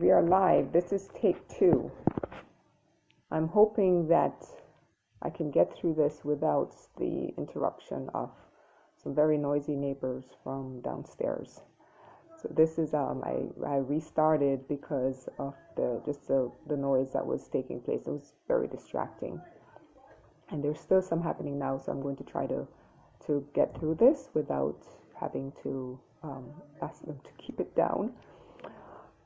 we are live. This is take 2. I'm hoping that I can get through this without the interruption of some very noisy neighbors from downstairs. So this is I restarted because of the noise that was taking place. It was very distracting, and there's still some happening now. So I'm going to try to get through this without having to ask them to keep it down.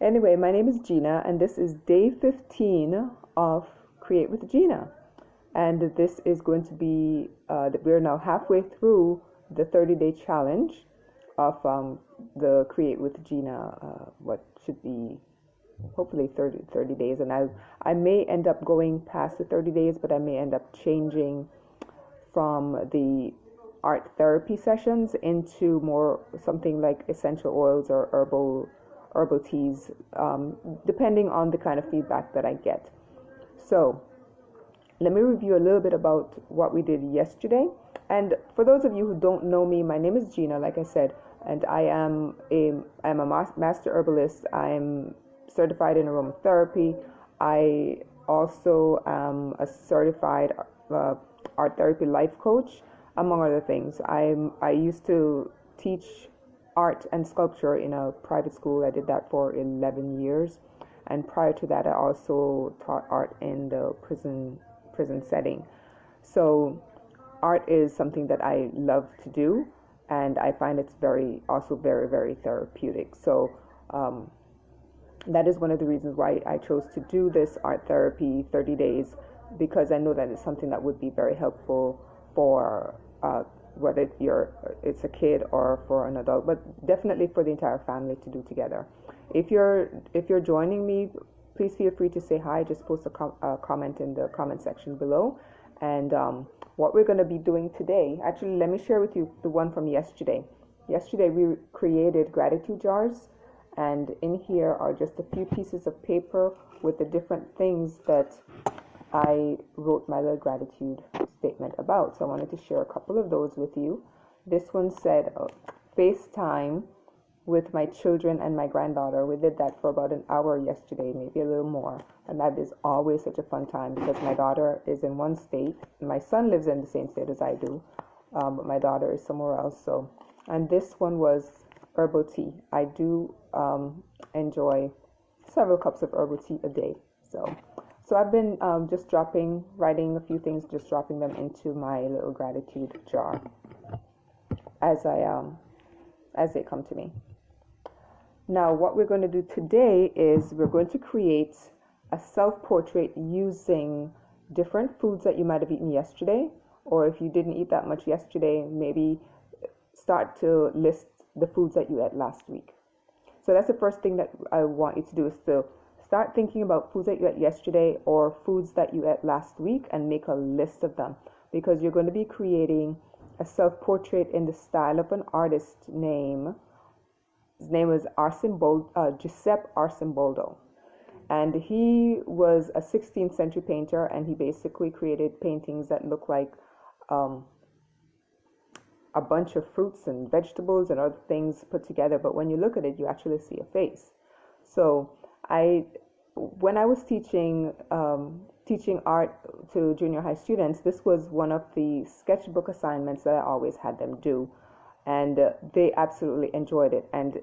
Anyway, my name is Gina, and this is day 15 of Create with Gina. And this is going to be, we're now halfway through the 30-day challenge of the Create with Gina, what should be hopefully 30 days. And I may end up going past the 30 days, but I may end up changing from the art therapy sessions into more something like essential oils or herbal teas, depending on the kind of feedback that I get. So let me review a little bit about what we did yesterday. And for those of you who don't know me, my name is Gina, like I said, and I'm a master herbalist. I'm certified in aromatherapy. I also am a certified art therapy life coach, among other things. I used to teach art and sculpture in a private school. I did that for 11 years. And prior to that, I also taught art in the prison setting. So art is something that I love to do, and I find it's very, very therapeutic. So that is one of the reasons why I chose to do this art therapy 30 days, because I know that it's something that would be very helpful for whether it's a kid or for an adult, but definitely for the entire family to do together. If you're joining me, please feel free to say hi. Just post a comment in the comment section below. And what we're going to be doing today, actually, let me share with you the one from yesterday. Yesterday we created gratitude jars, and in here are just a few pieces of paper with the different things that I wrote my little gratitude statement about. So I wanted to share a couple of those with you. This one said, FaceTime with my children and my granddaughter. We did that for about an hour yesterday, maybe a little more. And that is always such a fun time because my daughter is in one state. My son lives in the same state as I do, but my daughter is somewhere else. So, and this one was herbal tea. I do enjoy several cups of herbal tea a day. So I've been just writing a few things, just dropping them into my little gratitude jar as they come to me. Now, what we're going to do today is we're going to create a self-portrait using different foods that you might have eaten yesterday, or if you didn't eat that much yesterday, maybe start to list the foods that you ate last week. So that's the first thing that I want you to do, is to start thinking about foods that you ate yesterday or foods that you ate last week and make a list of them, because you're going to be creating a self-portrait in the style of an artist name. His name was Guiseppe Arcimboldo, and he was a 16th century painter, and he basically created paintings that look like a bunch of fruits and vegetables and other things put together, but when you look at it, you actually see a face. So when I was teaching art to junior high students, this was one of the sketchbook assignments that I always had them do, and they absolutely enjoyed it. And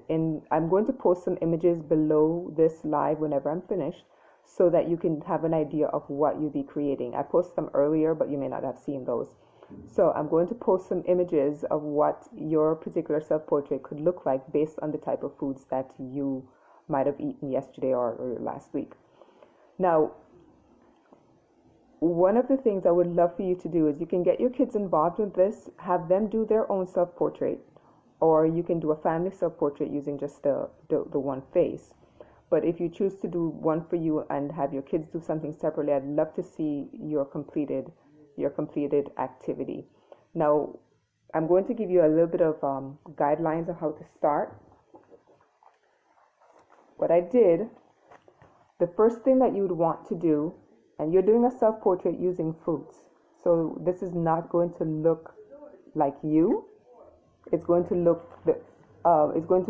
I'm going to post some images below this live whenever I'm finished, so that you can have an idea of what you'll be creating. I posted them earlier, but you may not have seen those. So I'm going to post some images of what your particular self-portrait could look like based on the type of foods that you might have eaten yesterday or last week. Now, one of the things I would love for you to do is you can get your kids involved with this, have them do their own self-portrait, or you can do a family self-portrait using just the one face. But if you choose to do one for you and have your kids do something separately, I'd love to see your completed activity. Now, I'm going to give you a little bit of guidelines on how to start. What I did, the first thing that you would want to do, and you're doing a self-portrait using fruits, so this is not going to look like you. It's going to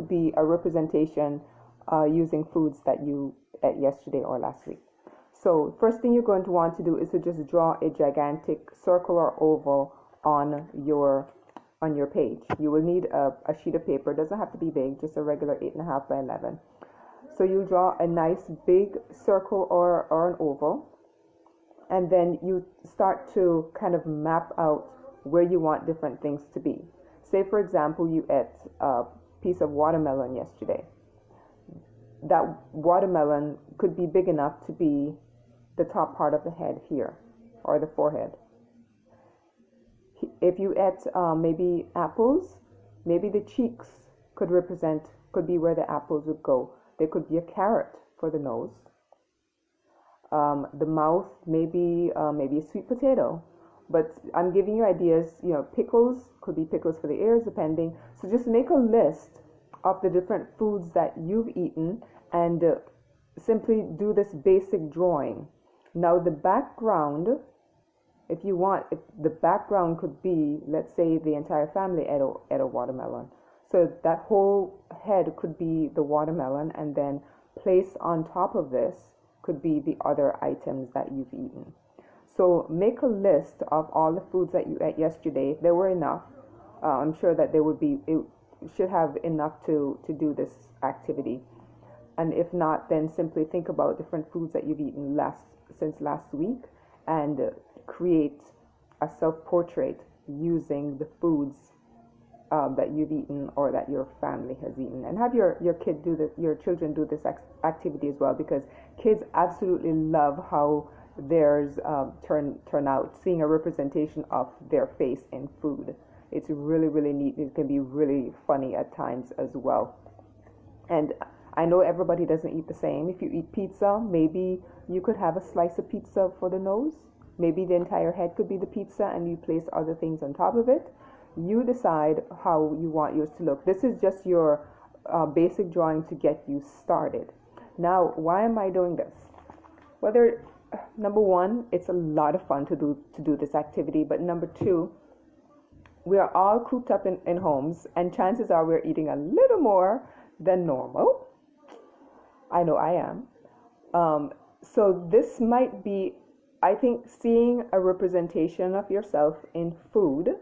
be a representation using foods that you at yesterday or last week. So first thing you're going to want to do is to just draw a gigantic circle or oval on your page. You will need a sheet of paper. It doesn't have to be big, just a regular 8.5 by 11. So you draw a nice big circle or an oval, and then you start to kind of map out where you want different things to be. Say, for example, you ate a piece of watermelon yesterday. That watermelon could be big enough to be the top part of the head here, or the forehead. If you ate maybe apples, maybe the cheeks could be where the apples would go. There could be a carrot for the nose. The mouth, maybe a sweet potato. But I'm giving you ideas, pickles, could be pickles for the ears, depending. So just make a list of the different foods that you've eaten and simply do this basic drawing. Now the background, if the background could be, let's say the entire family ate a watermelon. So that whole head could be the watermelon, and then placed on top of this could be the other items that you've eaten. So make a list of all the foods that you ate yesterday. If there were enough, I'm sure that it should have enough to do this activity. And if not, then simply think about different foods that you've eaten since last week and create a self-portrait using the foods that you've eaten or that your family has eaten. And have your children do this activity as well, because kids absolutely love how theirs turn out, seeing a representation of their face in food. It's really, really neat. It can be really funny at times as well. And I know everybody doesn't eat the same. If you eat pizza, maybe you could have a slice of pizza for the nose. Maybe the entire head could be the pizza and you place other things on top of it. You decide how you want yours to look. This is just your basic drawing to get you started. Now, why am I doing this? Number one, it's a lot of fun to do this activity, but number two, we are all cooped up in homes, and chances are we're eating a little more than normal. I know I am. So this might be, I think, seeing a representation of yourself in food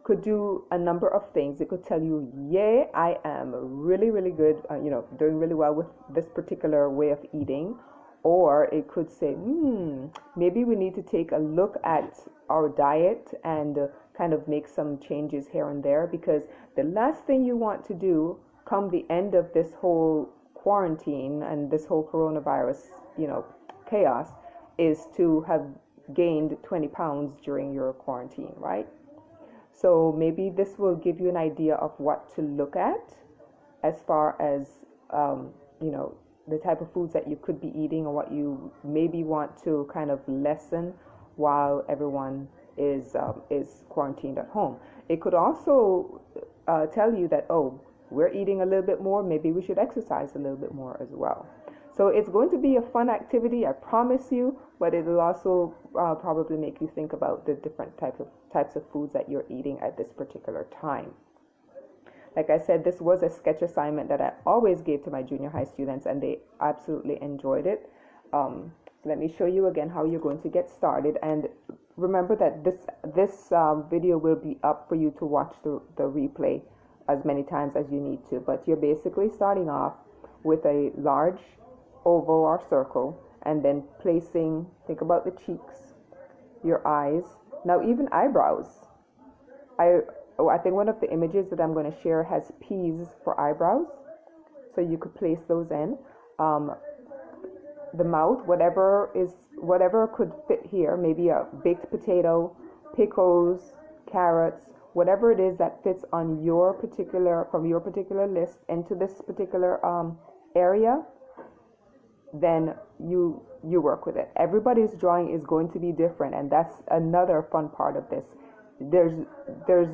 could do a number of things. It could tell you, yay, I am really, really good, doing really well with this particular way of eating. Or it could say, maybe we need to take a look at our diet and kind of make some changes here and there, because the last thing you want to do come the end of this whole quarantine and this whole coronavirus, chaos, is to have gained 20 pounds during your quarantine, right? So maybe this will give you an idea of what to look at as far as, the type of foods that you could be eating, or what you maybe want to kind of lessen while everyone is quarantined at home. It could also tell you that, we're eating a little bit more, maybe we should exercise a little bit more as well. So it's going to be a fun activity, I promise you, but it will also probably make you think about the different types of foods that you're eating at this particular time. Like I said, this was a sketch assignment that I always gave to my junior high students, and they absolutely enjoyed it. Let me show you again how you're going to get started. And remember that this video will be up for you to watch the replay as many times as you need to. But you're basically starting off with a large oval or circle, and then think about the cheeks, your eyes. Now even eyebrows. I think one of the images that I'm going to share has peas for eyebrows, so you could place those in. The mouth, whatever could fit here, maybe a baked potato, pickles, carrots, whatever it is that fits on from your particular list into this particular area, then you work with it. Everybody's drawing is going to be different, and that's another fun part of this. There's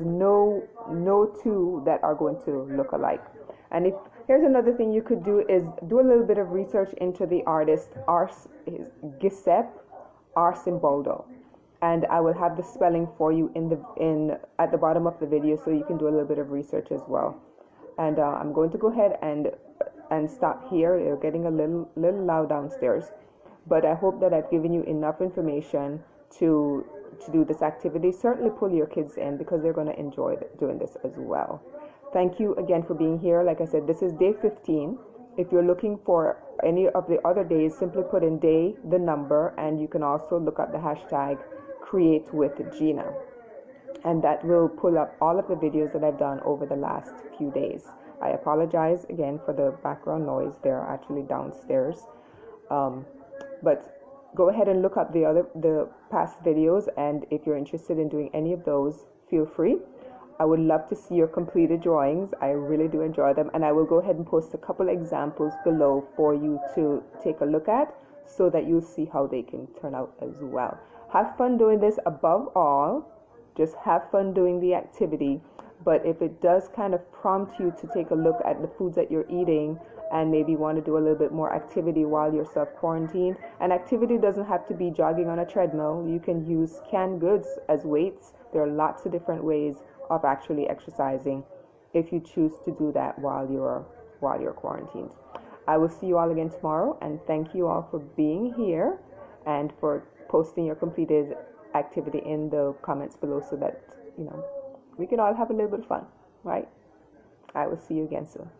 no two that are going to look alike. And here's another thing you could do is do a little bit of research into the artist Guiseppe Arcimboldo, and I will have the spelling for you at the bottom of the video, so you can do a little bit of research as well. And I'm going to go ahead and and stop here. You're getting a little loud downstairs, but I hope that I've given you enough information to do this activity. Certainly pull your kids in because they're going to enjoy doing this as well. Thank you again for being here. Like I said, this is day 15. If you're looking for any of the other days, simply put in day, the number, and you can also look up the hashtag Create with Gina. And that will pull up all of the videos that I've done over the last few days. I apologize again for the background noise. They're actually downstairs. But go ahead and look up the past videos, and if you're interested in doing any of those, feel free. I would love to see your completed drawings. I really do enjoy them, and I will go ahead and post a couple examples below for you to take a look at so that you'll see how they can turn out as well. Have fun doing this. Above all, just have fun doing the activity. But if it does kind of prompt you to take a look at the foods that you're eating and maybe want to do a little bit more activity while you're self-quarantined, an activity doesn't have to be jogging on a treadmill. You can use canned goods as weights. There are lots of different ways of actually exercising if you choose to do that while you're quarantined. I will see you all again tomorrow, and thank you all for being here and for posting your completed activity in the comments below so that we can all have a little bit of fun, right? I will see you again soon.